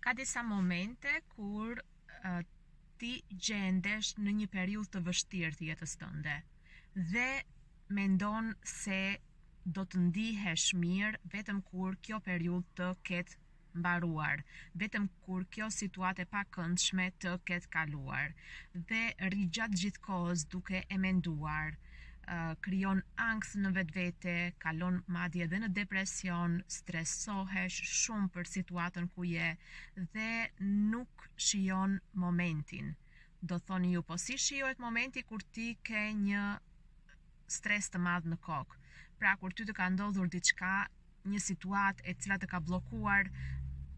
Ka disa momente kur ti gjendesh në një periudhë të vështirë të jetës tënde dhe mendon se do të ndihesh mirë vetëm kur kjo periudhë të ketë mbaruar, vetëm kur kjo situatë e pakëndshme të ketë kaluar dhe rri gjatë gjithë kohës duke e menduar, krijon ankth në vetvete, kalon madje edhe në depresion, stresohesh shumë për situatën ku je dhe nuk shijon momentin. Do thoni ju, po si shijohet momenti kur ti ke një stres të madh në kokë? Pra kur ty të ka ndodhur diçka, një situatë e cila të ka bllokuar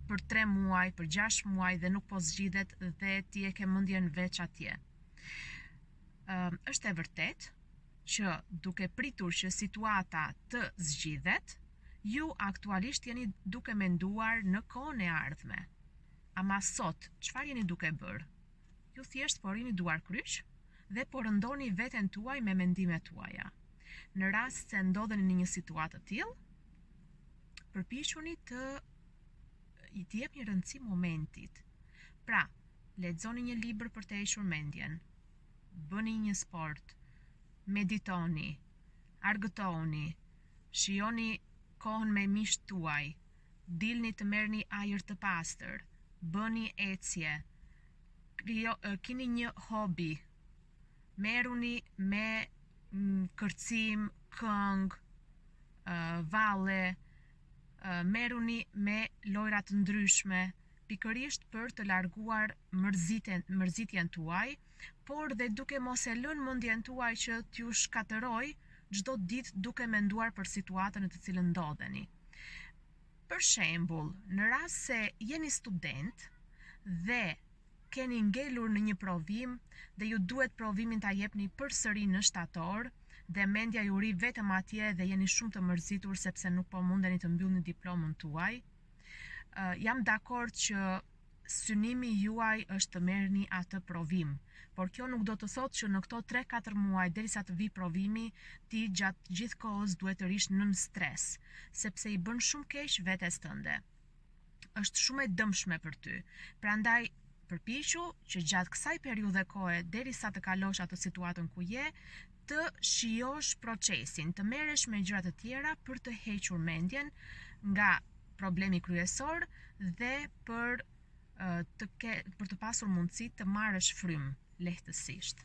për 3 muaj, për 6 muaj dhe nuk po zgjidhet dhe ti e ke mendjen veç atje. Është e vërtet që duke pritur që situata të zgjidhet, ju aktualisht jeni duke menduar në kohën e ardhme. Ama sot, çfarë jeni duke bërë? Ju thjesht po rini duar kryq dhe po rëndoni veten tuaj me mendimet tuaja. Në rast se ndodheni në një situatë të tillë, përpiquni të i jepni rëndësi momentit. Pra, lexoni një libër për të hequr mendjen, bëni një sport, meditoni, argëtohuni, shijoni kohën me miqt tuaj, dilni të merrni ajër të pastër, bëni ecje, keni një hobi, merruni me kërcim, këngë, valle, merruni me lojra të ndryshme, pikërisht për të larguar mërzitjen tuaj, por dhe duke mos e lënë mendjen tuaj që t'ju shkatërroj çdo ditë duke menduar për situatën në të cilën ndodheni. Për shembull, në rast se jeni student dhe keni ngelur në një provim dhe ju duhet provimin ta jepni përsëri në shtator dhe mendja ju ri vetëm atje dhe jeni shumë të mërzitur sepse nuk po mundeni të mbyllni diplomën tuaj, jam dakord që synimi juaj është të merrni atë provim, por kjo nuk do të thotë që në këto 3-4 muaj derisa të vi provimi, ti gjatë gjithë kohës duhet të rish nën stres, sepse i bën shumë keq vetes tënde. Është shumë e dëmshme për ty. Prandaj përpiqu që gjatë kësaj periudhe kohe derisa të kalosh atë situatën ku je, të shijosh procesin, të merresh me gjëra të tjera për të hequr mendjen nga problemi kryesor dhe për të pasur mundësi të marrësh frymë lehtësisht.